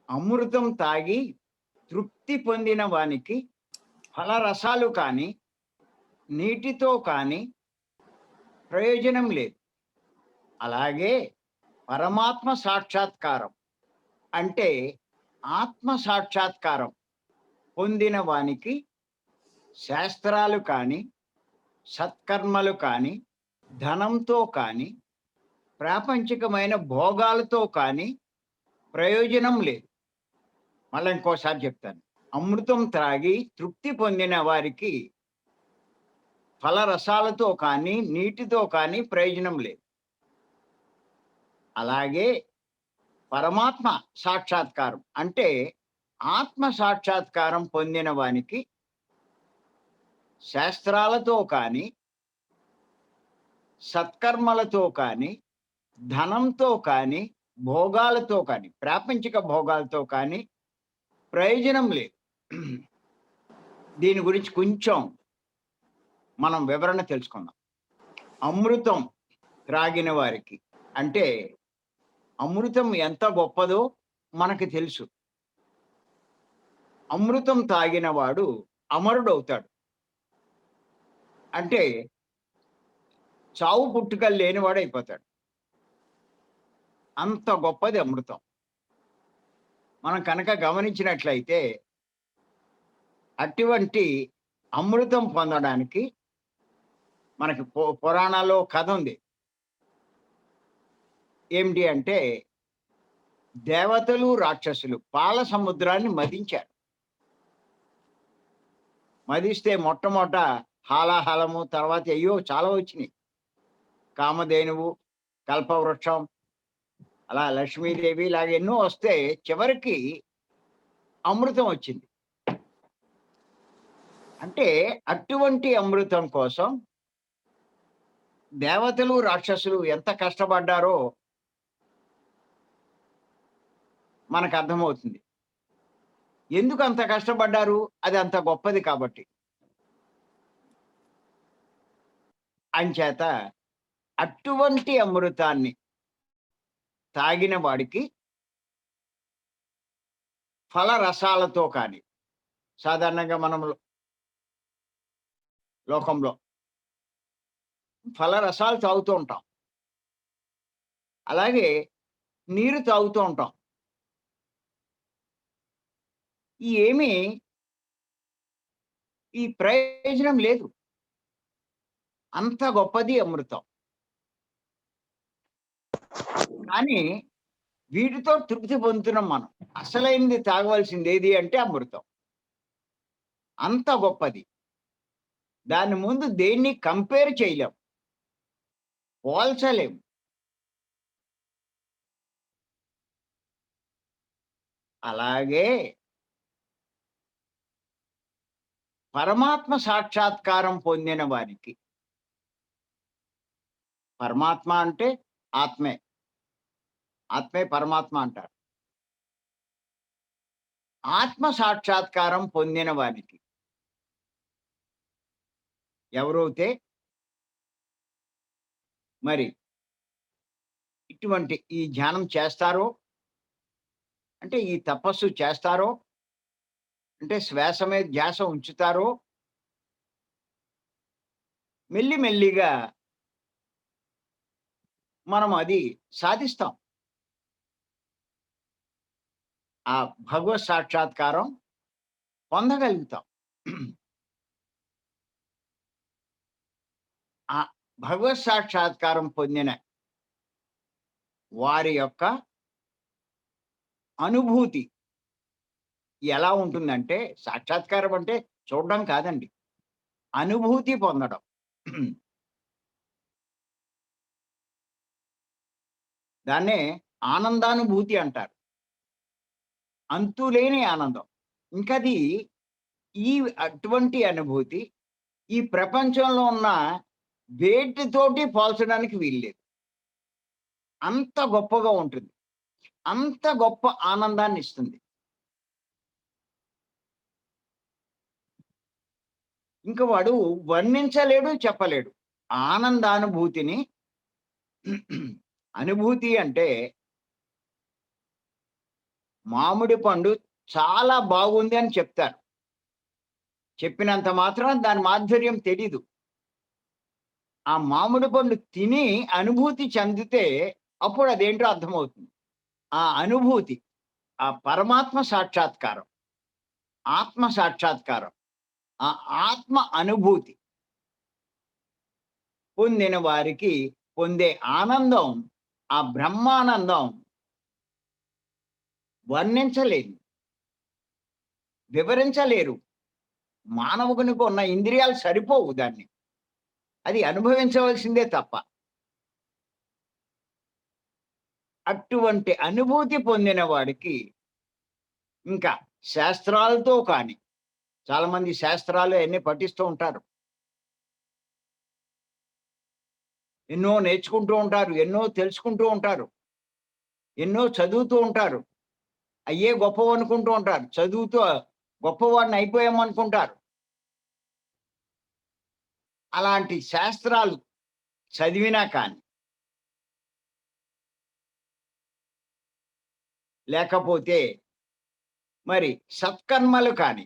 అమృతం తాగి తృప్తి పొందిన వానికి ఫలరసాలు కానీ, నీటితో కానీ ప్రయోజనం లేదు. అలాగే పరమాత్మ సాక్షాత్కారం అంటే ఆత్మ సాక్షాత్కారం పొందిన వానికి శాస్త్రాలు కానీ, సత్కర్మలు కానీ, ధనంతో కానీ, ప్రాపంచికమైన భోగాలతో కానీ ప్రయోజనం లేదు. మళ్ళీ ఇంకోసారి చెప్తాను. అమృతం త్రాగి తృప్తి పొందిన వారికి ఫలరసాలతో కానీ, నీటితో కానీ ప్రయోజనం లేదు. అలాగే పరమాత్మ సాక్షాత్కారం అంటే ఆత్మ సాక్షాత్కారం పొందిన వానికి శాస్త్రాలతో కానీ, సత్కర్మలతో కానీ, ధనంతో కానీ, భోగాలతో కానీ, ప్రాపంచిక భోగాలతో కానీ ప్రయోజనం లేదు. దీని గురించి కొంచెం మనం వివరణ తెలుసుకుందాం. అమృతం త్రాగిన వారికి అంటే అమృతం ఎంత గొప్పదో మనకు తెలుసు. అమృతం తాగిన వాడు అమరుడవుతాడు. అంటే చావు పుట్టుకలు లేనివాడు అయిపోతాడు. అంత గొప్పది అమృతం. మనం కనుక గమనించినట్లయితే అటువంటి అమృతం పొందడానికి మనకి పురాణాల్లో కథ ఉంది. ఏమిటి అంటే దేవతలు రాక్షసులు పాల సముద్రాన్ని మదించారు. మదిస్తే మొట్టమొదట హాలాహలము, తర్వాత అయ్యో చాలా వచ్చినాయి. కామధేనువు, కల్పవృక్షం, అలా లక్ష్మీదేవి ఇలాగ ఎన్నో వస్తే చివరికి అమృతం వచ్చింది. అంటే అటువంటి అమృతం కోసం దేవతలు రాక్షసులు ఎంత కష్టపడ్డారో మనకు అర్థమవుతుంది. ఎందుకు అంత కష్టపడ్డారు? అది అంత గొప్పది కాబట్టి. అంచేత అటువంటి అమృతాన్ని తాగిన వాడికి ఫలరసాలతో కానీ, సాధారణంగా మనం లోకంలో ఫలరసాలు తాగుతూ ఉంటాం, అలాగే నీరు తాగుతూ ఉంటాం. ఏమీ ఈ ప్రయోజనం లేదు. అంత గొప్పది అమృతం. కానీ వీటితో తృప్తి పొందుతున్నాం మనం. అసలైనది తాగవలసింది ఏది అంటే అమృతం. అంత గొప్పది. దాని ముందు దేన్ని కంపేర్ చేయలేం, పోల్చలేం. అలాగే పరమాత్మ సాక్షాత్కారం పొందిన వారికి, పరమాత్మ అంటే ఆత్మే, ఆత్మే పరమాత్మ అంటారు. ఆత్మ సాక్షాత్కారం పొందిన వారికి ఎవరైతే మరి ఇటువంటి ఈ ధ్యానం చేస్తారో, అంటే ఈ తపస్సు చేస్తారో, అంటే శ్వాస మీద ధ్యాస ఉంచుతారో, మెల్లిమెల్లిగా మనం అది సాధిస్తాం. ఆ భగవత్ సాక్షాత్కారం పొందగలుగుతాం. ఆ భగవత్ సాక్షాత్కారం పొందిన వారి యొక్క అనుభూతి ఎలా ఉంటుందంటే, సాక్షాత్కారం అంటే చూడడం కాదండి, అనుభూతి పొందడం. దాన్నే ఆనందానుభూతి అంటారు. అంతులేని ఆనందం. ఇంకది ఈ అటువంటి అనుభూతి ఈ ప్రపంచంలో ఉన్న వేటితోటి పోల్చడానికి వీల్లేదు. అంత గొప్పగా ఉంటుంది. అంత గొప్ప ఆనందాన్ని ఇస్తుంది. ఇంక వాడు వర్ణించలేడు, చెప్పలేడు ఆనందానుభూతిని. అనుభూతి అంటే మామిడి పండు చాలా బాగుంది అని చెప్తారు. చెప్పినంత మాత్రాన దాని మాధుర్యం తెలీదు. ఆ మామిడి పండు తిని అనుభూతి చెందితే అప్పుడు అదేంటో అర్థమవుతుంది. ఆ అనుభూతి, ఆ పరమాత్మ సాక్షాత్కారం, ఆత్మ సాక్షాత్కారం, ఆ ఆత్మ అనుభూతి పొందిన వారికి పొందే ఆనందం, ఆ బ్రహ్మానందం వర్ణించలేనిది, వివరించలేరు. మానవునికి ఉన్న ఇంద్రియాలు సరిపోవు దాన్ని. అది అనుభవించవలసిందే తప్ప. అటువంటి అనుభూతి పొందిన వాడికి ఇంకా శాస్త్రాలతో కానీ, చాలామంది శాస్త్రాలు అయన్నీ పఠిస్తూ ఉంటారు. ఎన్నో నేర్చుకుంటూ ఉంటారు. ఎన్నో తెలుసుకుంటూ ఉంటారు. ఎన్నో చదువుతూ ఉంటారు. అయ్యే గొప్పవనుకుంటూ ఉంటారు. చదువుతూ గొప్పవాడిని అయిపోయామనుకుంటారు. అలాంటి శాస్త్రాలు చదివినా కానీ, లేకపోతే మరి సత్కర్మలు కానీ,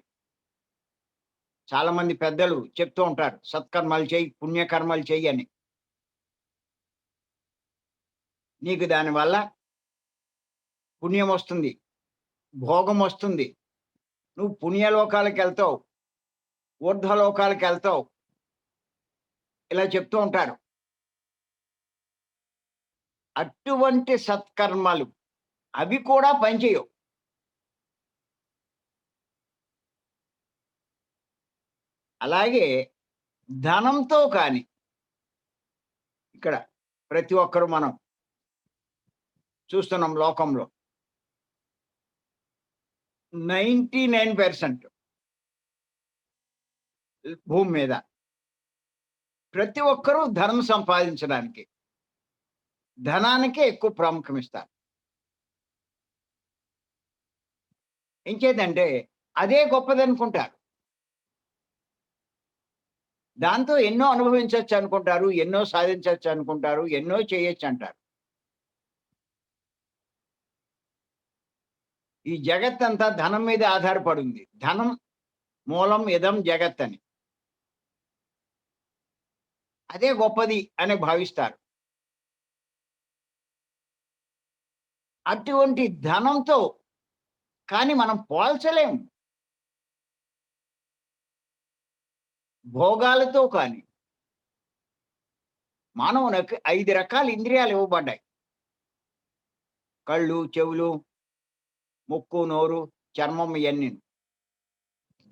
చాలామంది పెద్దలు చెప్తూ ఉంటారు. సత్కర్మలు చెయ్యి, పుణ్యకర్మలు చెయ్యి అని. నీకు దానివల్ల పుణ్యమొస్తుంది, భోగమొస్తుంది. నువ్వు పుణ్యలోకాలకెళ్తావు, ఊర్ధ్వలోకాలకెళ్తావు. ఇలా చెప్తూ ఉంటారు. అటువంటి సత్కర్మలు అవి కూడా పనిచేయవు. అలాగే ధనంతో కానీ, ఇక్కడ ప్రతి ఒక్కరు మనం చూస్తున్నాం లోకంలో 99% భూమి మీద ప్రతి ఒక్కరూ ధనం సంపాదించడానికి, ధనానికే ఎక్కువ ప్రాముఖ్యం ఇస్తారు. ఇంకేంటంటే అదే గొప్పదనుకుంటారు. దాంతో ఎన్నో అనుభవించొచ్చు అనుకుంటారు, ఎన్నో సాధించొచ్చు అనుకుంటారు, ఎన్నో చేయొచ్చంటారు. ఈ జగత్తంతా ధనం మీదే ఆధారపడుంది. ధనం మూలం ఇదం జగత్ అని. అదే గొప్పది అని భావిస్తారు. అటువంటి ధనంతో కానీ మనం పోల్చలేం. భోగాలతో కానీ. మానవునికి 5 రకాల ఇంద్రియాలు ఇవ్వబడ్డాయి. కళ్ళు, చెవులు, ముక్కు, నోరు, చర్మం ఇయన్నీను.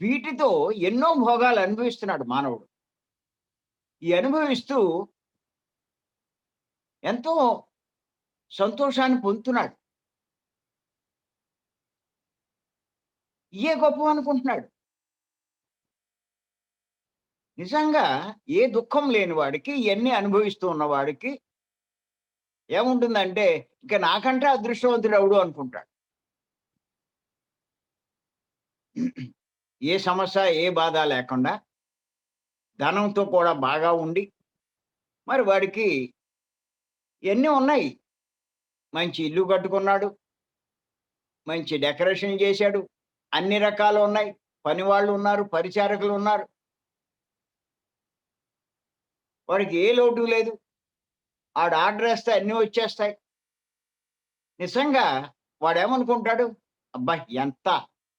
వీటితో ఎన్నో భోగాలు అనుభవిస్తున్నాడు మానవుడు. ఈ అనుభవిస్తూ ఎంతో సంతోషాన్ని పొందుతున్నాడు. ఇయే గొప్పవనుకుంటున్నాడు. నిజంగా ఏ దుఃఖం లేని వాడికి, ఇయన్నీ అనుభవిస్తూ ఉన్నవాడికి ఏముంటుందంటే, ఇక నాకంటే అదృష్టవంతుడెవడు అనుకుంటాడు. ఏ సమస్య, ఏ బాధ లేకుండా ధనంతో కూడా బాగా ఉండి, మరి వాడికి ఇయన్నీ ఉన్నాయి. మంచి ఇల్లు కట్టుకున్నాడు. మంచి డెకరేషన్ చేశాడు. అన్ని రకాలున్నాయి. పనివాళ్ళున్నారు, పరిచారకులున్నారు. వాడికి ఏ లోటు లేదు. ఆడు ఆర్డరేస్తే అన్నీ వచ్చేస్తాయి. నిజంగా వాడేమనుకుంటాడు? అబ్బా! ఎంత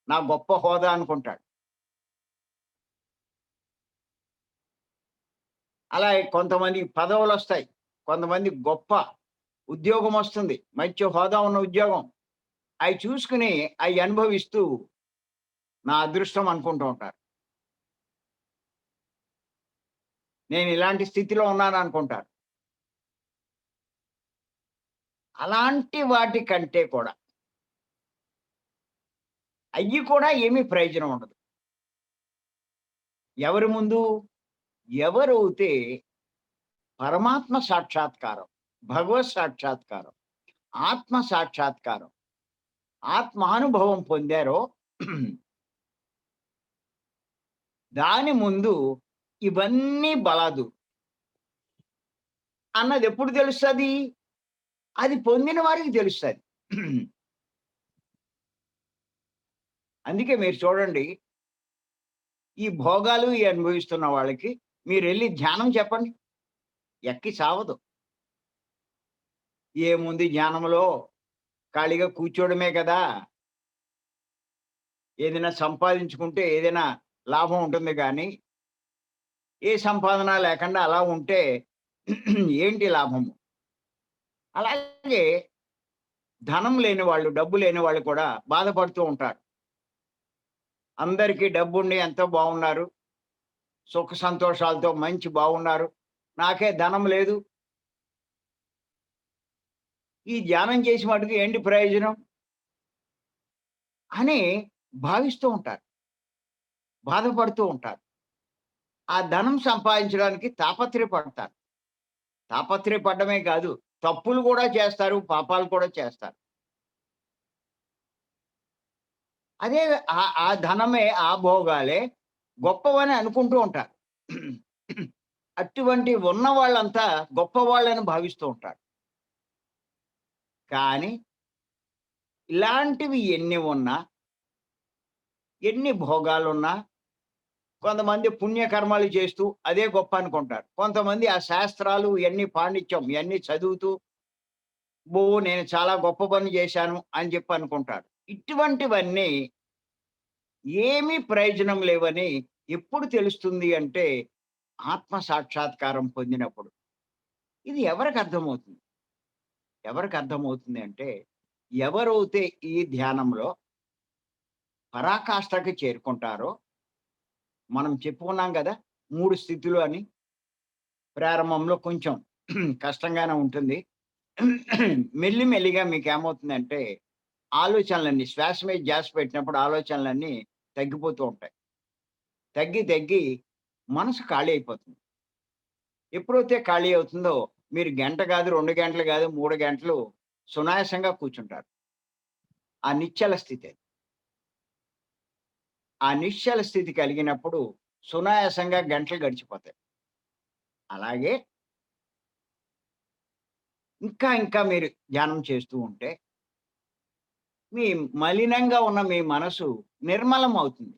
నా గొప్ప హోదా అనుకుంటాడు. అలాగే కొంతమందికి పదవులొస్తాయి. కొంతమందికి గొప్ప ఉద్యోగమొస్తుంది. మంచి హోదా ఉన్న ఉద్యోగం. అయి చూసుకొని అయి అనుభవిస్తూ నా అదృష్టం అనుకుంటూ ఉంటారు. నేను ఇలాంటి స్థితిలో ఉన్నాననుకుంటారు. అలాంటి వాటి కంటే కూడా అయ్యి కూడా ఏమీ ప్రయోజనం ఉండదు. ఎవరి ముందు? ఎవరైతే పరమాత్మ సాక్షాత్కారం, భగవత్ సాక్షాత్కారం, ఆత్మ సాక్షాత్కారం, ఆత్మానుభవం పొందారో దాని ముందు ఇవన్నీ బలాదు అన్నది ఎప్పుడు తెలుస్తది? అది పొందిన వారికి తెలుస్తది. అందుకే మీరు చూడండి, ఈ భోగాలు ఈ అనుభవిస్తున్న వాళ్ళకి మీరెళ్లి ధ్యానం చెప్పండి. ఎక్కి సావదు. ఏముంది ధ్యానంలో ఖాళీగా కూర్చోవడమే కదా! ఏదైనా సంపాదించుకుంటే ఏదైనా లాభం ఉంటుంది గానీ, ఏ సంపాదన లేకుండా అలా ఉంటే ఏంటి లాభము? అలాగే ధనం లేని వాళ్ళు, డబ్బు లేని వాళ్ళు కూడా బాధపడుతూ ఉంటారు. అందరికీ డబ్బుండి ఎంతో బాగున్నారు. సుఖ సంతోషాలతో మంచి బాగున్నారు. నాకే ధనం లేదు. ఈ ధ్యానం చేసి మటుకు ఏంటి ప్రయోజనం? అని భావిస్తూ ఉంటారు. బాధపడుతూ ఉంటారు. ఆ ధనం సంపాదించడానికి తాపత్రయపడతారు. తాపత్రయపడడమే కాదు, తప్పులు గూడా చేస్తారు, పాపాలు కూడా చేస్తారు. అదే ఆ ధనమే, ఆ భోగాలే గొప్పవని అనుకుంటూ ఉంటారు. అటువంటి ఉన్న వాళ్ళంతా గొప్పవాళ్ళని భావిస్తూ ఉంటారు. కానీ ఇలాంటివి ఎన్ని ఉన్నా, ఎన్ని భోగాలున్నా కొంతమంది పుణ్యకర్మలు చేస్తూ అదే గొప్ప అనుకుంటారు. కొంతమంది ఆ శాస్త్రాలు ఇయన్నీ పాండిత్యం ఇయన్నీ చదువుతూ, నేను చాలా గొప్ప పని చేశాను అని చెప్పి అనుకుంటారు. ఇటువంటివన్నీ ఏమీ ప్రయోజనం లేవని ఎప్పుడు తెలుస్తుంది అంటే, ఆత్మ సాక్షాత్కారం పొందినప్పుడు. ఇది ఎవరికి అర్థమవుతుంది? ఎవరికి అర్థమవుతుంది అంటే, ఎవరైతే ఈ ధ్యానంలో పరాకాష్ఠకి చేరుకుంటారో, మనం చెప్పుకున్నాం గదా! 3 స్థితులు అని. ప్రారంభంలో కొంచెం కష్టంగానే ఉంటుంది. మెల్లి మెల్లిగా మీకేమవుతుందంటే, ఆలోచనలన్నీ శ్వాస మీద ధ్యాస పెట్టినప్పుడు ఆలోచనలన్నీ తగ్గిపోతూ ఉంటాయి. తగ్గి తగ్గి మనసు ఖాళీ అయిపోతుంది. ఎప్పుడైతే ఖాళీ అవుతుందో, మీరు గంట గాదు, 2 గంటలు గాదు, 3 గంటలు సునాయాసంగా కూర్చుంటారు. ఆ నిశ్చల స్థితి అది. ఆ నిశ్చల స్థితి కలిగినప్పుడు సునాయాసంగా గంటలు గడిచిపోతాయి. అలాగే ఇంకా ఇంకా మీరు ధ్యానం చేస్తూ ఉంటే, మీ మలినంగా ఉన్న మీ మనసు నిర్మలం అవుతుంది.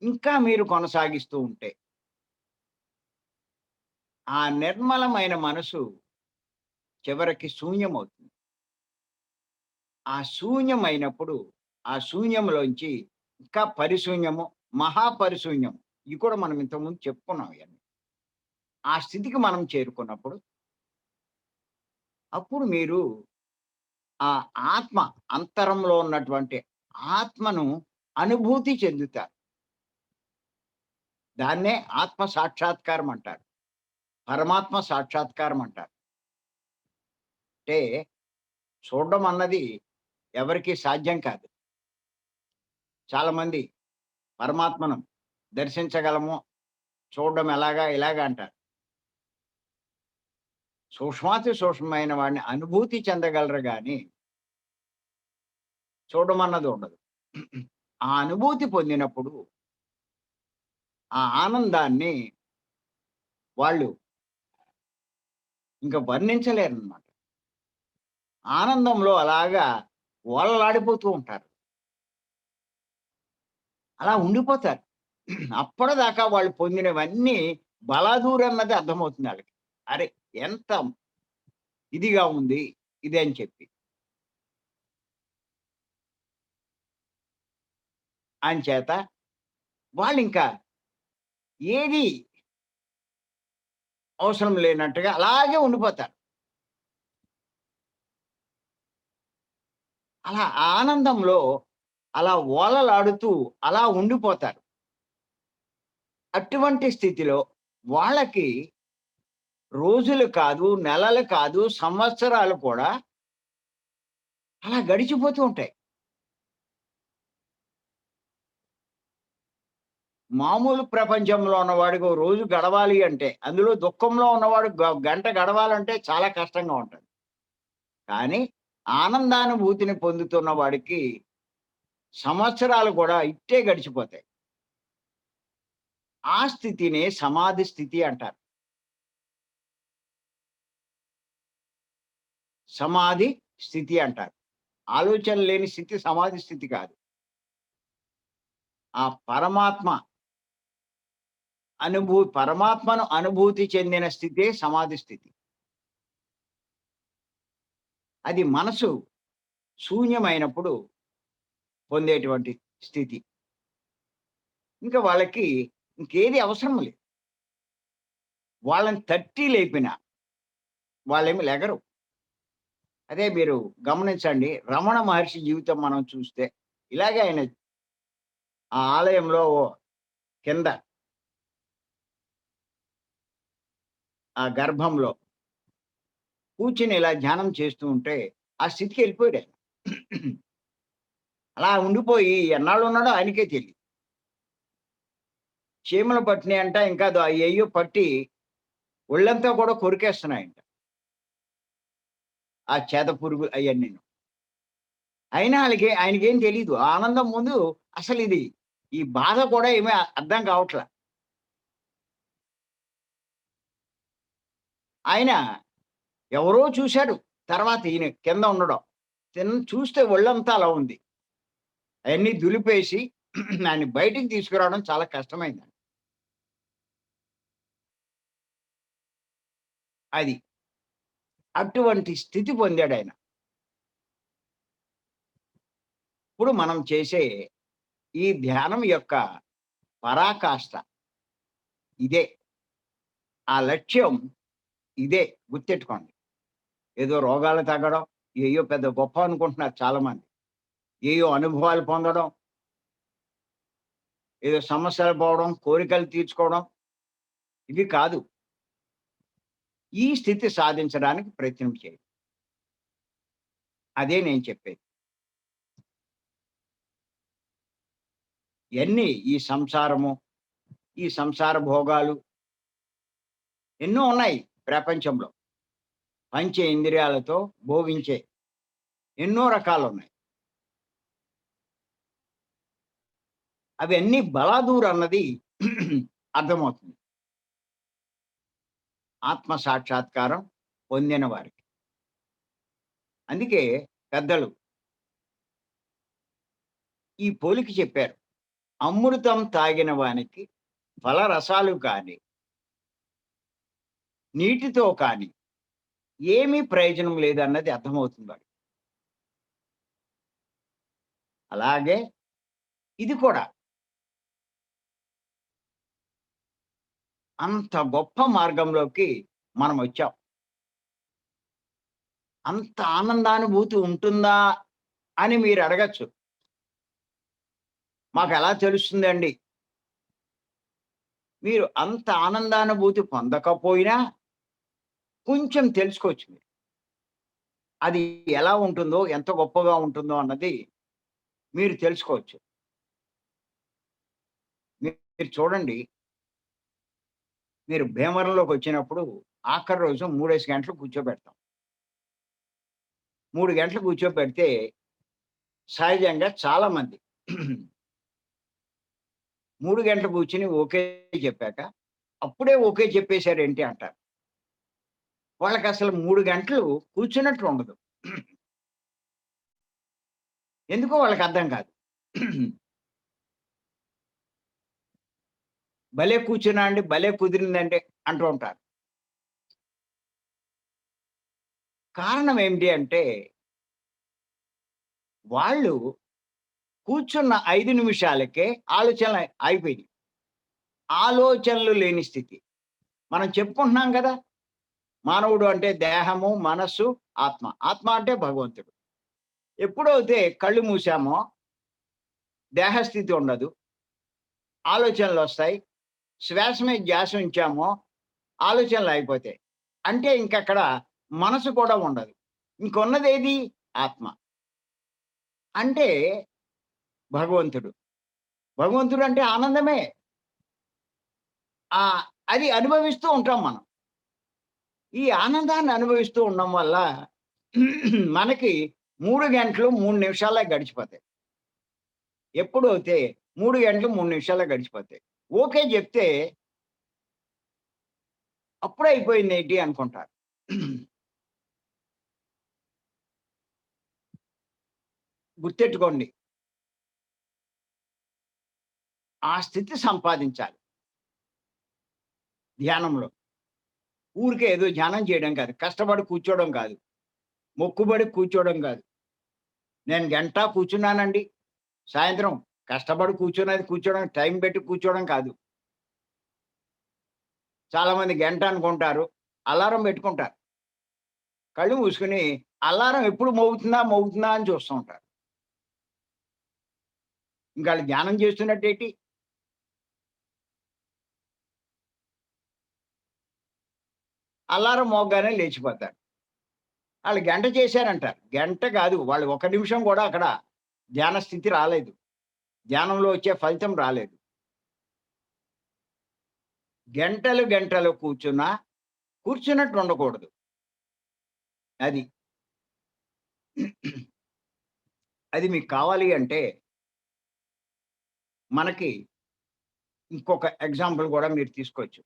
ఇంకా మీరు కొనసాగిస్తూ ఉంటే, ఆ నిర్మలమైన మనసు చివరికి శూన్యమవుతుంది. ఆ శూన్యమైనప్పుడు, ఆ శూన్యంలోంచి ఇంకా పరిశూన్యము, మహాపరిశూన్యం ఇవి కూడా మనం ఇంతకుముందు చెప్పుకున్నాం ఇయన్నీ. ఆ స్థితికి మనం చేరుకున్నప్పుడు, అప్పుడు మీరు ఆ ఆత్మ అంతరంలో ఉన్నటువంటి ఆత్మను అనుభూతి చెందుతారు. దాన్నే ఆత్మ సాక్షాత్కారం అంటారు. పరమాత్మ సాక్షాత్కారం అంటారు. అంటే చూడడం అన్నది ఎవరికీ సాధ్యం కాదు. చాలామంది పరమాత్మను దర్శించగలము, చూడడం ఎలాగా, ఇలాగ అంటారు. సూక్ష్మాతి సూక్ష్మమైన వాడిని అనుభూతి చెందగలరు గానీ, చూడమన్నది ఉండదు. ఆ అనుభూతి పొందినప్పుడు, ఆ ఆనందాన్ని వాళ్ళు ఇంక వర్ణించలేరనమాట. ఆనందంలో అలాగా ఓలలాడిపోతూ ఉంటారు. అలా ఉండిపోతారు. అప్పటిదాకా వాళ్ళు పొందినవన్నీ బలాదూరన్నది అర్థమవుతుంది ఆళ్ళకి. అరె! ఎంత ఇదిగా ఉంది ఇది అని చెప్పి. అంచేత వాళ్ళింకా ఏది అవసరం లేనట్టుగా అలాగే ఉండిపోతారు. అలా ఆనందంలో అలా ఓలలాడుతూ అలా ఉండిపోతారు. అటువంటి స్థితిలో వాళ్ళకి రోజులు కాదు, నెలలు కాదు, సంవత్సరాలు కూడా అలా గడిచిపోతూ ఉంటాయి. మామూలు ప్రపంచంలో ఉన్నవాడికి ఓ రోజు గడవాలి అంటే, అందులో దుఃఖంలో ఉన్నవాడు గంట గడవాలంటే చాలా కష్టంగా ఉంటది. కానీ ఆనందానుభూతిని పొందుతున్న వాడికి సంవత్సరాలు కూడా ఇట్టే గడిచిపోతాయి. ఆ స్థితినే సమాధి స్థితి అంటారు. సమాధి స్థితి అంటారు. ఆలోచన లేని స్థితి సమాధి స్థితి కాదు. ఆ పరమాత్మ పరమాత్మను అనుభూతి చెందిన స్థితే సమాధి స్థితి. అది మనసు శూన్యమైనప్పుడు పొందేటువంటి స్థితి. ఇంకా వాళ్ళకి ఇంకేది అవసరం లేదు. వాళ్ళని తట్టి లేపినా వాళ్ళేమి లెగరు. అదే మీరు గమనించండి. రమణ మహర్షి జీవితం మనం చూస్తే ఇలాగే ఆయన ఆ ఆలయంలో కింద ఆ గర్భంలో కూర్చొని ఇలా ధ్యానం చేస్తూ ఉంటే ఆ స్థితికి వెళ్ళిపోయాడాయన. అలా ఉండిపోయి ఎన్నాళ్ళున్నాడో ఆయనకే తెలీదు. చీమలు పట్టినాయంట ఇంకా అయ్యయ్యో పట్టి ఒళ్ళంతా కూడా కొరికేస్తున్నాయంట. ఆ చేద పురుగులు అయన్నీను. అయినా ఆయనకేం తెలీదు. ఆ ఆనందం ముందు అసలిది ఈ బాధ కూడా ఏమీ అర్థం కావట్ల. ఆయన ఎవరో చూసారు. తర్వాత ఈయన కింద ఉండడం. చూస్తే ఒళ్ళంతా అలా ఉంది. అయన్నీ దులిపేసి ఆయన్ని బయటికి తీసుకురావడం చాలా కష్టమైందండి. అది. అటువంటి స్థితి పొందాడాయన. ఇప్పుడు మనం చేసే ఈ ధ్యానం యొక్క పరాకాష్ట ఇదే. ఆ లక్ష్యం ఇదే గుర్తెట్టుకోండి. ఏదో రోగాలు తగ్గడం, ఏయో పెద్ద గొప్ప అనుకుంటున్నారు చాలామంది. ఏయో అనుభవాలు పొందడం, ఏదో సమస్యలు పోవడం, కోరికలు తీర్చుకోవడం ఇవి కాదు. ఈ స్థితి సాధించడానికి ప్రయత్నం చేయండి. అదే నేను చెప్పేది. ఇయన్నీ ఈ సంసారము, ఈ సంసార భోగాలు ఎన్నో ఉన్నాయి ప్రపంచంలో. పంచ ఇంద్రియాలతో భోగించే ఎన్నో రకాలున్నాయి. అవన్నీ బలాదూర్ అన్నది అర్థమవుతుంది. ఆత్మ సాక్షాత్కారం పొందిన వారికి. అందుకే పెద్దలు ఈ పోలిక చెప్పారు. అమృతం తాగిన వానికి ఫలరసాలు కాని, నీటితో కాని ఏమీ ప్రయోజనం లేదన్నది అర్థమవుతుంది వాడికి. అలాగే ఇది కూడా అంత గొప్ప మార్గంలోకి మనమొచ్చాం. అంత ఆనందానుభూతి ఉంటుందా అని మీరు అడగచ్చు. మాకెలా తెలుస్తుందండి? మీరు అంత ఆనందానుభూతి పొందకపోయినా కొంచెం తెలుసుకోవచ్చు మీరు. అది ఎలా ఉంటుందో, ఎంత గొప్పగా ఉంటుందో అన్నది మీరు తెలుసుకోవచ్చు. మీరు చూడండి, మీరు భీమవరంలోకొచ్చినప్పుడు ఆఖరి రోజు 3 గంటలు కూర్చోబెడతాం. 3 గంటలు కూర్చోబెడితే సహజంగా చాలామంది 3 గంటలు కూర్చొని ఓకే చెప్పాక, అప్పుడే ఓకే చెప్పేసారేంటి అంటారు. వాళ్ళకసలు 3 గంటలు కూర్చున్నట్లు ఉండదు. ఎందుకో వాళ్ళకర్థం కాదు. భలే కూర్చున్నా అండి, భలే కుదిరిందండి అంటూ ఉంటారు. కారణం ఏమిటి అంటే, వాళ్ళు కూర్చున్న 5 నిమిషాలకే ఆలోచనలు ఆగిపోయినాయి. ఆలోచనలు లేని స్థితి. మనం చెప్పుకుంటున్నాం గదా! మానవుడు అంటే దేహము, మనస్సు, ఆత్మ. ఆత్మ అంటే భగవంతుడు. ఎప్పుడైతే కళ్ళు మూసామో దేహస్థితి ఉండదు. ఆలోచనలొస్తాయి. శ్వాస మీద ధ్యాస ఉంచామో ఆలోచనలాగిపోతాయి. అంటే ఇంకక్కడ మనసు కూడా ఉండదు. ఇంకున్నదేది? ఆత్మ. అంటే భగవంతుడు. భగవంతుడు అంటే ఆనందమే. అది అనుభవిస్తూ ఉంటాం మనం. ఈ ఆనందాన్ని అనుభవిస్తూ ఉండడం వల్ల మనకి 3 గంటలు 3 నిమిషాలే గడిచిపోతాయి. ఎప్పుడైతే 3 గంటలు 3 నిమిషాలే గడిచిపోతాయి. ఓకే జెప్తే అప్పుడే అయిపోయిందేంటి అనుకుంటారు. గుర్తెట్టుకోండి. ఆ స్థితి సంపాదించాలి ధ్యానంలో. ఊరికే ఏదో ధ్యానం చేయడం కాదు. కష్టపడి కూర్చోవడం కాదు. మొక్కుబడి కూర్చోవడం కాదు. నేను గంట కూర్చున్నానండి. సాయంత్రం కష్టపడి కూర్చున్నది కూర్చోవడం, టైం పెట్టి కూర్చోవడం కాదు. చాలామంది గంట అనుకుంటారు. అలారం పెట్టుకుంటారు. కళ్ళు మూసుకొని అలారం ఎప్పుడు మోగుతుందా, మోగుతుందా అని చూస్తూ ఉంటారు. ఇంక ఆళ్ళు ధ్యానం చేస్తున్నట్టేటి? అలారం మోగగానే లేచిపోతారు. ఆళ్ళు గంట చేశారంటారు. గంట కాదు. వాళ్ళు ఒక నిమిషం కూడా అక్కడ ధ్యాన స్థితి రాలేదు. ధ్యానంలో వచ్చే ఫలితం రాలేదు. గంటలు, గంటలు కూర్చున్నా కూర్చున్నట్టు ఉండకూడదు. అది. అది మీకు కావాలి అంటే మనకి ఇంకొక ఎగ్జాంపుల్ గూడా మీరు తీసుకోవచ్చు.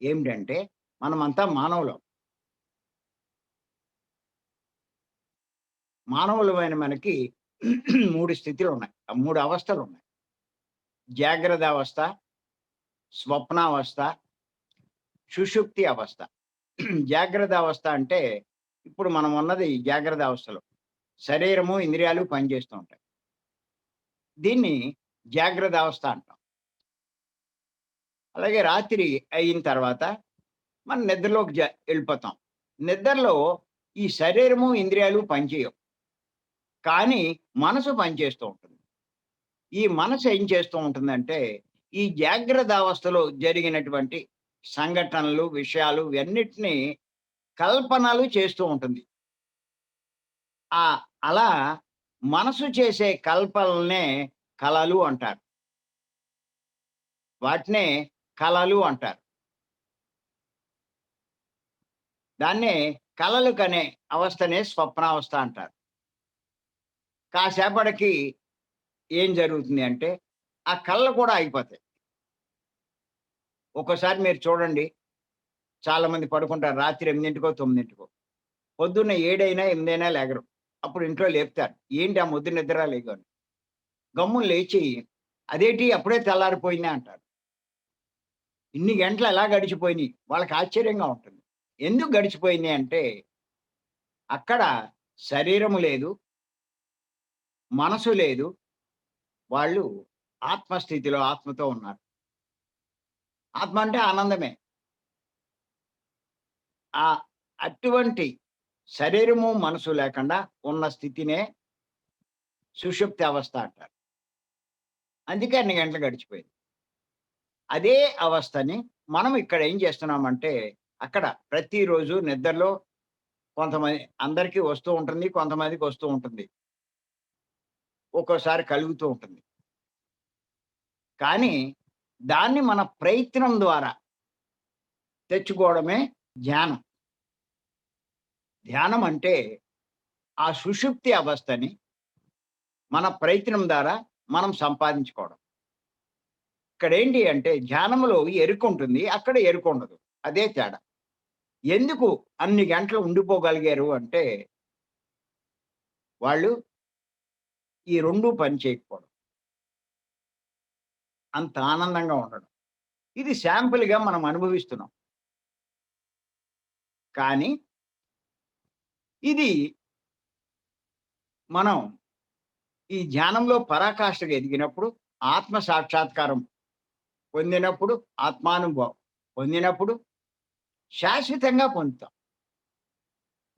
ఏమిటంటే మనమంతా మానవులం. మానవులమైన మనకి 3 స్థితులున్నాయి. 3 అవస్థలున్నాయి. జాగ్రత్త అవస్థ, స్వప్నావస్థ, సుషుప్తి అవస్థ. జాగ్రత్త అవస్థ అంటే ఇప్పుడు మనం ఉన్నది జాగ్రత్త అవస్థలో. శరీరము, ఇంద్రియాలు పనిచేస్తూ ఉంటాయి. దీన్ని జాగ్రత్త అవస్థ అంటాం. అలాగే రాత్రి అయిన తర్వాత మనం నిద్రలోకి ఎళ్ళిపోతాం. నిద్రలో ఈ శరీరము, ఇంద్రియాలు పనిచేయవు. కానీ మనసు పనిచేస్తూ ఉంటుంది. ఈ మనసు ఏం చేస్తూ ఉంటుందంటే, ఈ జాగ్రత్త అవస్థలో జరిగినటువంటి సంఘటనలు, విషయాలు ఇవన్నిటిని కల్పనలు చేస్తూ ఉంటుంది. అలా మనసు చేసే కల్పనలనే కలలు అంటారు. వాటినే కలలు అంటారు. దాన్నే కలలు కనే అవస్థనే స్వప్నావస్థ అంటారు. కాసేపటికి ఏం జరుగుతుంది అంటే, ఆ కలలు కూడా ఆగిపోతాయి. ఒక్కోసారి మీరు చూడండి, చాలామంది పడుకుంటారు రాత్రి 8కో, 9కో. పొద్దున్న 7 అయినా, 8 అయినా లెగరు. అప్పుడు ఇంట్లో లేపుతారు. "ఏంటి ఆ మొద్దు నిద్ర లెగు" అని. గమ్మున లేచి, "అదేంటి అప్పుడే తెల్లారిపోయిందా" అంటారు. ఇన్ని గంటలు ఎలా గడిచిపోయినియి? వాళ్ళకి ఆశ్చర్యంగా ఉంటుంది. ఎందుకు గడిచిపోయినియి అంటే, అక్కడ శరీరము లేదు, మనసు లేదు. వాళ్ళు ఆత్మస్థితిలో ఆత్మతో ఉన్నారు. ఆత్మ అంటే ఆనందమే. ఆ అటువంటి శరీరము, మనసు లేకుండా ఉన్న స్థితినే సుషుప్తి అవస్థ అంటారు. అందుకే అన్ని గంటలు గడిచిపోయింది. అదే అవస్థని మనం ఇక్కడ ఏం చేస్తున్నామంటే, అక్కడ ప్రతిరోజు నిద్రలో కొంతమంది అందరికీ వస్తూ ఉంటుంది. కొంతమందికి వస్తూ ఉంటుంది. ఒక్కోసారి కలుగుతూ ఉంటుంది. కానీ దాన్ని మన ప్రయత్నం ద్వారా తెచ్చుకోవడమే ధ్యానం. ధ్యానం అంటే ఆ సుషుప్తి అవస్థని మన ప్రయత్నం ద్వారా మనం సంపాదించుకోవడం. ఇక్కడేంటి అంటే ధ్యానంలో ఎరుకుంటుంది. అక్కడ ఎరుకుండదు. అదే తేడా. ఎందుకు అన్ని గంటలు ఉండిపోగలిగారు అంటే, వాళ్ళు ఈ 2 పని చేయకపోవడం. అంత ఆనందంగా ఉండడం. ఇది శాంపుల్‌గా మనం అనుభవిస్తున్నాం. కానీ ఇది మనం ఈ ధ్యానంలో పరాకాష్ఠకు ఎదిగినప్పుడు, ఆత్మ సాక్షాత్కారం పొందినప్పుడు, ఆత్మానుభవం పొందినప్పుడు శాశ్వతంగా పొందుతాం.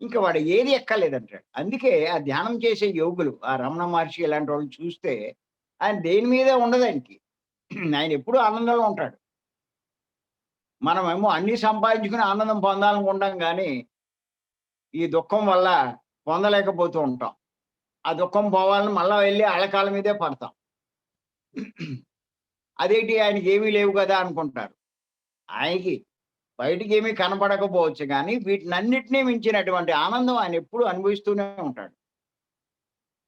ఇంక వాడు ఏది ఎక్కర్లేదంటాడు. అందుకే ఆ ధ్యానం చేసే యోగులు, ఆ రమణ మహర్షి ఇలాంటి వాళ్ళని చూస్తే ఆయన దేని మీద ఉండదాయనకి. ఆయన ఎప్పుడూ ఆనందంలో ఉంటాడు. మనమేమో అన్నీ సంపాదించుకొని ఆనందం పొందాలనుకుంటాం గానీ, ఈ దుఃఖం వల్ల పొందలేకపోతూ ఉంటాం. ఆ దుఃఖం పోవాలని మళ్ళా వెళ్లి ఆళ్ళ కాళ్ళ మీదే పడతాం. అదేంటి ఆయనకేమీ లేవు గదా! అనుకుంటారు. ఆయనకి బయటికేమీ కనపడకపోవచ్చు గానీ, వీటినన్నిటిని మించినటువంటి ఆనందం ఆయనెప్పుడూ అనుభవిస్తూనే ఉంటాడు.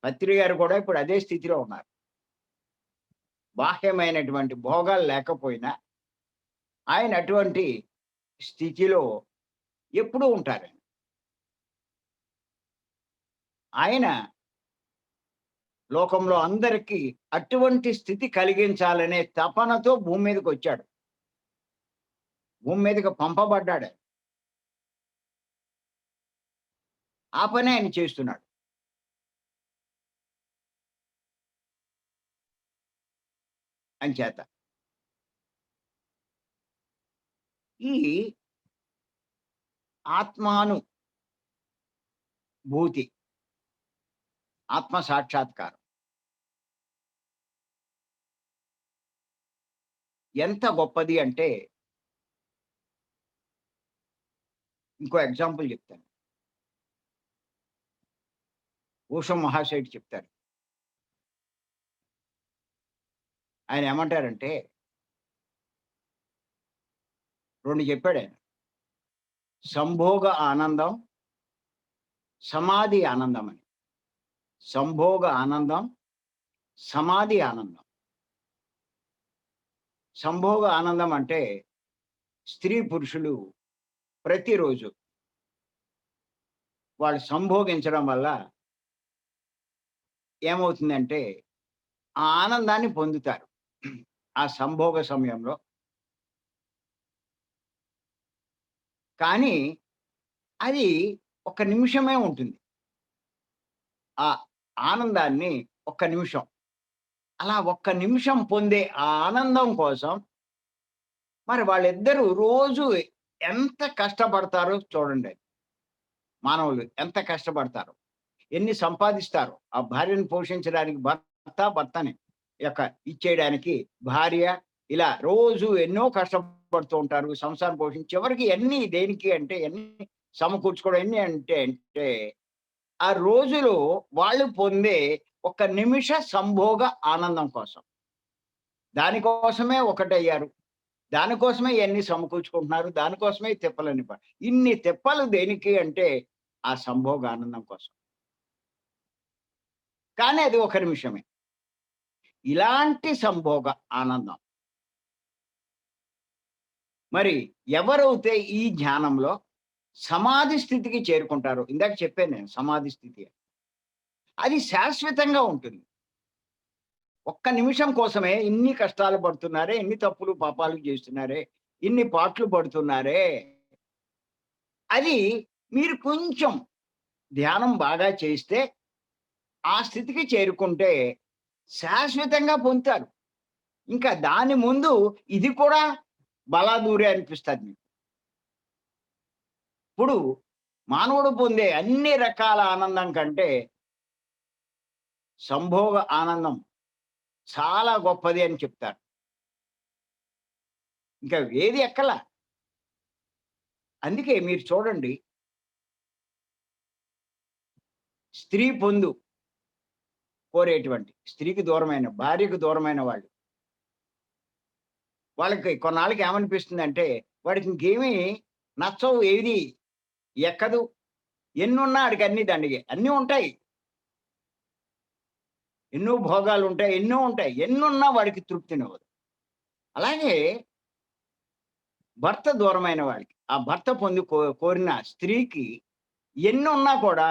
పత్రి గారు కూడా ఇప్పుడు అదే స్థితిలో ఉన్నారు. బాహ్యమైనటువంటి భోగాలు లేకపోయినా, ఆయన అటువంటి స్థితిలో ఎప్పుడూ ఉంటారు. ఆయన లోకంలో అందరికీ అటువంటి స్థితి కలిగించాలనే తపనతో భూమి మీదకొచ్చాడు. భూమి మీదకి పంపబడ్డాడు. ఆ పనే ఆయన చేస్తున్నాడు. అంచేత ఈ ఆత్మానుభూతి, ఆత్మ సాక్షాత్కారం ఎంత గొప్పది అంటే, ఇంకో ఎగ్జాంపుల్ చెప్తాను. ఓషో మహాశయుడు చెప్తారు. ఆయన ఏమంటారంటే 2 చెప్పాడాయన. సంభోగ ఆనందం, సమాధి ఆనందం అని. సంభోగ ఆనందం, సమాధి ఆనందం. సంభోగ ఆనందం అంటే స్త్రీ పురుషులు ప్రతిరోజు వాళ్ళు సంభోగించడం వల్ల ఏమవుతుందంటే ఆ ఆనందాన్ని పొందుతారు ఆ సంభోగ సమయంలో. కానీ అది ఒక నిమిషమే ఉంటుంది. ఆ ఆనందాన్ని ఒక్క నిమిషం. అలా ఒక్క నిమిషం పొందే ఆ ఆనందం కోసం మరి వాళ్ళిద్దరూ రోజు ఎంత కష్టపడతారో చూడండి. మానవులు ఎంత కష్టపడతారో, ఎన్ని సంపాదిస్తారో. ఆ భార్యను పోషించడానికి భర్తని ఇచ్చేయడానికి భార్య, ఇలా రోజు ఎన్నో కష్టపడుతూ ఉంటారు. సంసారం పోషించి చివరికి ఎన్ని దేనికి అంటే ఎన్ని సమకూర్చుకోవడం ఎన్ని అంటే ఆ రోజులో వాళ్ళు పొందే ఒక నిమిష సంభోగ ఆనందం కోసం. దానికోసమే ఒకటయ్యారు. దానికోసమే ఇయన్నీ సమకూర్చుకుంటున్నారు. దానికోసమే ఈ తిప్పలన్నీ ఇన్ని తిప్పలు దేనికి అంటే ఆ సంభోగ ఆనందం కోసం. కానీ అది ఒక నిమిషమే. ఇలాంటి సంభోగ ఆనందం మరి ఎవరైతే ఈ ధ్యానంలో సమాధి స్థితికి చేరుకుంటారో, ఇందాక చెప్పాను నేను సమాధి స్థితి. అది శాశ్వతంగా ఉంటుంది. ఒక్క నిమిషం కోసమే ఇన్ని కష్టాలు పడుతున్నారే, ఇన్ని తప్పులు పాపాలు చేస్తున్నారే, ఇన్ని పాట్లు పడుతున్నారే. అది మీరు కొంచెం ధ్యానం బాగా చేస్తే ఆ స్థితికి చేరుకుంటే శాశ్వతంగా పొందుతారు. ఇంకా దాని ముందు ఇది కూడా బలాదూరే అనిపిస్తది మీకు. ఇప్పుడు మానవుడు పొందే అన్ని రకాల ఆనందం కంటే సంభోగ ఆనందం చాలా గొప్పది అని చెప్తారు. ఇంకా ఏది ఎక్కలా. అందుకే మీరు చూడండి, స్త్రీ పొందు కోరేటువంటి, స్త్రీకి దూరమైన, భార్యకు దూరమైన వాళ్ళు, వాళ్ళకి కొన్నాళ్ళకి ఏమనిపిస్తుందంటే వాడికి ఇంకేమీ నచ్చవు, ఏది ఎక్కదు. ఎన్నున్నా ఆడికి అన్ని దండిగే. అన్నీ ఉంటాయి. ఎన్నో భోగాలు ఉంటాయి. ఎన్నో ఉంటాయి. ఎన్నున్నా వాడికి తృప్తినివ్వదు. అలాగే భర్త దూరమైన వాడికి, ఆ భర్త పొంది కోరిన స్త్రీకి ఎన్నున్నా కూడా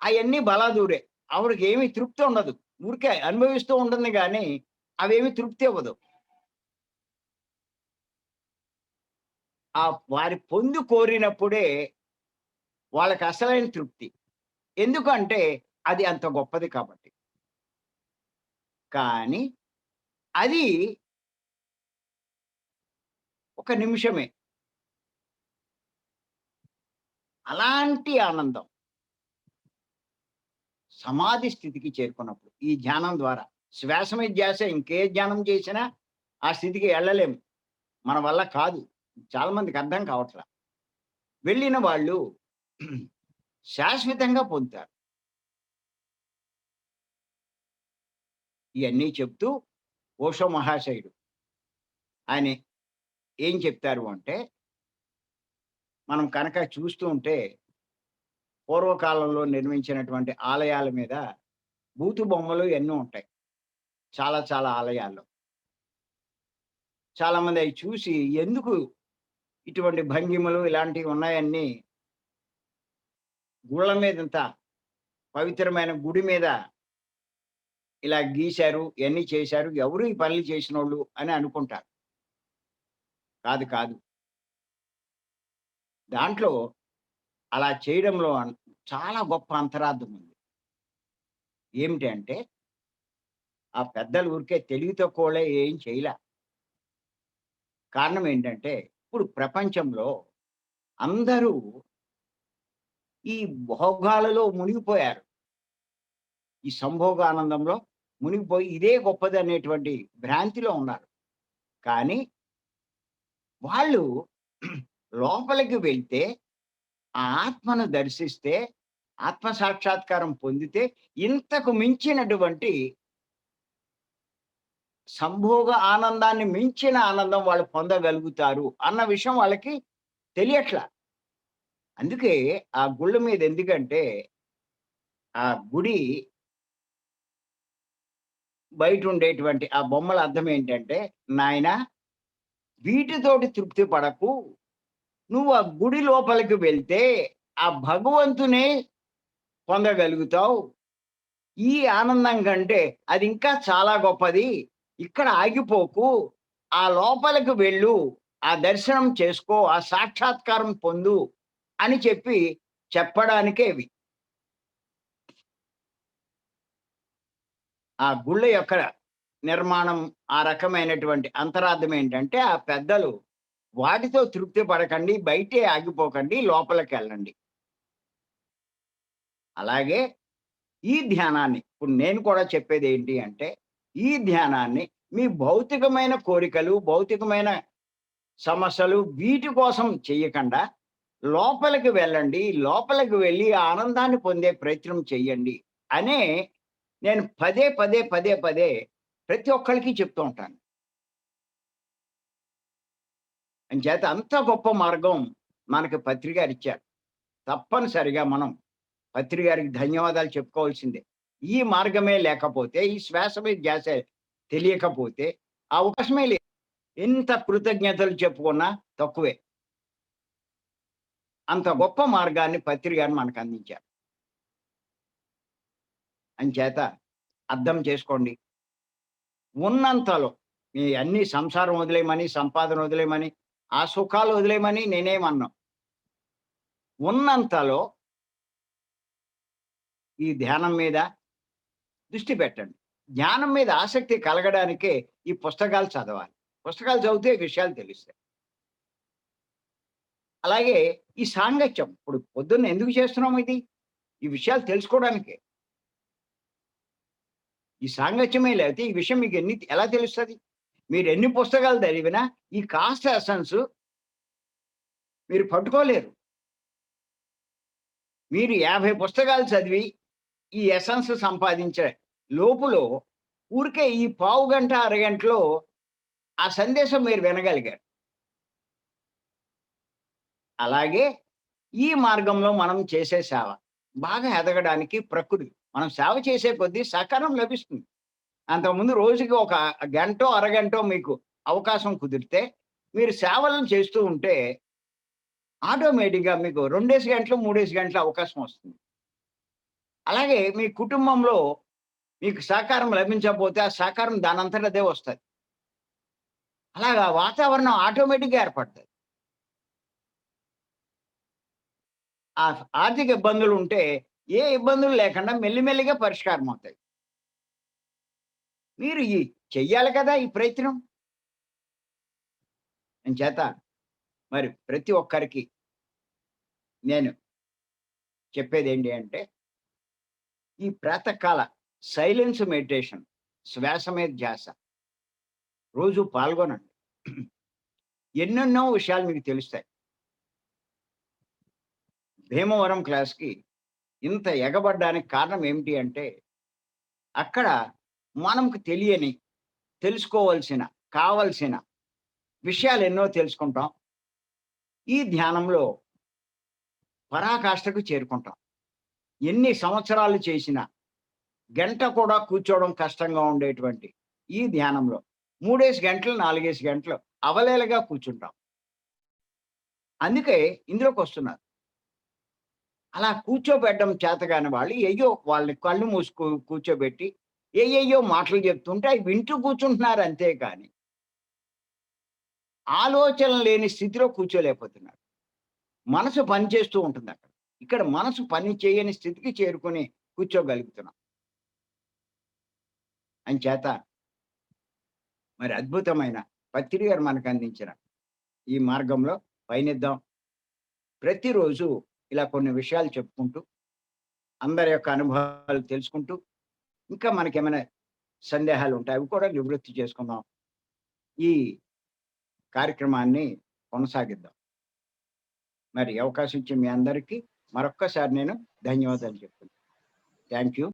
అయన్నీ బలాదూరే. ఆవిడకి ఏమీ తృప్తి ఉండదు. ఊరికే అనుభవిస్తూ ఉంటుంది గానీ అవేమీ తృప్తి ఇవ్వదు. ఆ వారి పొంది కోరినప్పుడే వాళ్ళకి అసలైన తృప్తి. ఎందుకంటే అది అంత గొప్పది కాబట్టి. కానీ అది ఒక నిమిషమే. అలాంటి ఆనందం సమాధి స్థితికి చేరుకున్నప్పుడు ఈ ధ్యానం ద్వారా, శ్వాస మీద ధ్యాస ఇంకే ధ్యానం చేసినా ఆ స్థితికి ఎళ్ళలేము. మన వల్ల కాదు. చాలా మందికి అర్థం కావట్లా. వెళ్ళిన వాళ్ళు శాశ్వతంగా పొందుతారు. ఇయన్నీ చెప్తూ ఓషో మహాశయుడు ఆయన ఏం చెప్తారు అంటే, మనం కనుక చూస్తూ ఉంటే పూర్వకాలంలో నిర్మించినటువంటి ఆలయాల మీద బూతు బొమ్మలు ఎన్నో ఉంటాయి. చాలా చాలా ఆలయాల్లో. చాలామంది అయి చూసి ఎందుకు ఇటువంటి భంగిమలు ఇలాంటివి ఉన్నాయన్నీ గుళ్ళ మీదంతా పవిత్రమైన గుడి మీద ఇలా గీశారు, ఇయన్నీ చేశారు. ఎవరు ఈ పనులు చేసినోళ్ళు అని అనుకుంటారు. కాదు, కాదు. దాంట్లో అలా చేయడంలో చాలా గొప్ప అంతరార్థం ఉంది. ఏమిటి అంటే, ఆ పెద్దలు ఊరికే తెలివి తక్కువోళ్ళే ఏం చేయలా. కారణం ఏంటంటే, ఇప్పుడు ప్రపంచంలో అందరూ ఈ భోగాలలో మునిగిపోయారు. ఈ సంభోగ ఆనందంలో మునిగిపోయి ఇదే గొప్పదనేటువంటి భ్రాంతిలో ఉన్నారు. కానీ వాళ్ళు లోపలికి వెళ్తే, ఆ ఆత్మను దర్శిస్తే, ఆత్మ సాక్షాత్కారం పొందితే, ఇంతకు మించినటువంటి సంభోగ ఆనందాన్ని మించిన ఆనందం వాళ్ళు పొందగలుగుతారు అన్న విషయం వాళ్ళకి తెలియట్లా. అందుకే ఆ గుళ్ళ మీద ఎందుకంటే, ఆ గుడి బయటుండేటువంటి ఆ బొమ్మల అర్థం ఏంటంటే, నాయనా వీటితోటి తృప్తి పడకు. నువ్వు ఆ గుడి లోపలికి వెళ్తే, ఆ భగవంతునే పొందగలుగుతావు. ఈ ఆనందం కంటే అది ఇంకా చాలా గొప్పది. ఇక్కడ ఆగిపోకు. ఆ లోపలికి వెళ్ళు. ఆ దర్శనం చేసుకో. ఆ సాక్షాత్కారం పొందు అని చెప్పడానికే ఇవి. ఆ గుళ్ళ యొక్క నిర్మాణం, ఆ రకమైనటువంటి అంతరార్థం ఏంటంటే, ఆ పెద్దలు వాటితో తృప్తి పడకండి, బయటే ఆగిపోకండి, లోపలికెళ్ళండి. అలాగే ఈ ధ్యానాన్ని ఇప్పుడు నేను కూడా చెప్పేదేంటి అంటే, ఈ ధ్యానాన్ని మీ భౌతికమైన కోరికలు, భౌతికమైన సమస్యలు వీటి కోసం చెయ్యకండా, లోపలికి వెళ్ళండి. లోపలికి వెళ్లి ఆ ఆనందాన్ని పొందే ప్రయత్నం చెయ్యండి అనే నేను పదే, పదే, పదే, పదే ప్రతి ఒక్కళ్ళకి చెప్తూ ఉంటాను. అంచేత అంత గొప్ప మార్గం మనకి పత్రి గారిచ్చారు. తప్పనిసరిగా మనం పత్రి గారికి ధన్యవాదాలు చెప్పుకోవాల్సిందే. ఈ మార్గమే లేకపోతే, ఈ శ్వాస మీద ధ్యాస తెలియకపోతే, ఆ అవకాశమే లేదు. ఎంత కృతజ్ఞతలు చెప్పుకున్నా తక్కువే. అంత గొప్ప మార్గాన్ని పత్రి గారు మనకందించారు. అంచేత అర్థం చేసుకోండి. ఉన్నంతలో మీ అన్ని సంసారం వదిలేయమని, సంపాదన వదిలేయమని, ఆ సుఖాలు వదిలేయమని నేనేమనను. ఉన్నంతలో ఈ ధ్యానం మీద దృష్టి పెట్టండి. జ్ఞానం మీద ఆసక్తి కలగడానికే ఈ పుస్తకాలు చదవాలి. పుస్తకాలు చదివితే విషయాలు తెలుస్తాయి. అలాగే ఈ సాంగత్యం ఇప్పుడు పొద్దున్న ఎందుకు చేస్తున్నాం ఇది? ఈ విషయాలు తెలుసుకోవడానికే. ఈ సాంగత్యమే లేకపోతే ఈ విషయం మీకు ఎలా తెలుస్తది? మీరు ఎన్ని పుస్తకాలు చదివినా ఈ కాస్ట్ ఎసెన్స్ మీరు పట్టుకోలేరు. మీరు 50 పుస్తకాలు చదివి ఈ ఎసెన్స్ సంపాదించే లోపులో ఊరికే ఈ పావుగంట, అరగంటలో ఆ సందేశం మీరు వినగలిగారు. అలాగే ఈ మార్గంలో మనం చేసే సేవ బాగా ఎదగడానికి ప్రకృతి మనం సేవ చేసే కొద్దీ సహకారం లభిస్తుంది. అంతకుముందు రోజుకి ఒక గంటో, అరగంటో మీకు అవకాశం కుదిరితే మీరు సేవలను చేస్తూ ఉంటే ఆటోమేటిక్‌గా మీకు 2 గంటలు, 3 గంటల అవకాశం వస్తుంది. అలాగే మీ కుటుంబంలో మీకు సహకారం లభించకపోతే ఆ సహకారం దానంతట అదే వస్తది. అలాగా వాతావరణం ఆటోమేటిక్‌గా ఏర్పడతది. ఆ ఆర్థిక ఇబ్బందులుంటే ఏ ఇబ్బందులు లేకుండా మెల్లిమెల్లిగా పరిష్కారం అవుతాయి. మీరు చెయ్యాలి కదా ఈ ప్రయత్నం. అంచేత మరి ప్రతి ఒక్కరికి నేను చెప్పేదేంటి అంటే, ఈ ప్రాతకాల సైలెన్స్ మెడిటేషన్ శ్వాస మీద ధ్యాస రోజు పాల్గొనండి. ఎన్నెన్నో విషయాలు మీకు తెలుస్తాయి. భీమవరం క్లాస్‌కి ఇంత ఎగబడ్డానికి కారణం ఏమిటి అంటే, అక్కడ మనకు తెలియని, తెలుసుకోవాల్సిన, కావాల్సిన విషయాలెన్నో తెలుసుకుంటాం. ఈ ధ్యానంలో పరాకాష్ఠకు చేరుకుంటాం. ఎన్ని సంవత్సరాలు చేసినా, గంట కూడా కూర్చోవడం కష్టంగా ఉండేటువంటి ఈ ధ్యానంలో 3 గంటలు, 4 గంటలు అవలీలగా కూర్చుంటాం. అందుకే ఇందులోకొస్తున్నారు. అలా కూర్చోబెట్టడం చేతగాని వాళ్ళు అయ్యో వాళ్ళని కళ్ళు కూర్చోబెట్టి ఏయ్యయ్యో మాటలు చెప్తుంటే అవి వింటూ కూర్చుంటున్నారు అంతే కానీ ఆలోచన లేని స్థితిలో కూర్చోలేకపోతున్నారు. మనసు పని చేస్తూ ఉంటుంది అక్కడ. ఇక్కడ మనసు పని చేయని స్థితికి చేరుకొని కూర్చోగలుగుతున్నాం. అంచేత మరి అద్భుతమైన పత్రి గారు మనకు అందించిన ఈ మార్గంలో పయనిద్దాం. ప్రతిరోజు ఇలా కొన్ని విషయాలు చెప్పుకుంటూ, అందరి యొక్క అనుభవాలు తెలుసుకుంటూ, ఇంకా మనకేమైనా సందేహాలు ఉంటాయి అవి కూడా నివృత్తి చేసుకుందాం. ఈ కార్యక్రమాన్ని కొనసాగిద్దాం. మరి ఈ అవకాశం ఇచ్చిన మీ అందరికీ మరొక్కసారి నేను ధన్యవాదాలు చెప్తున్నాను. Thank you.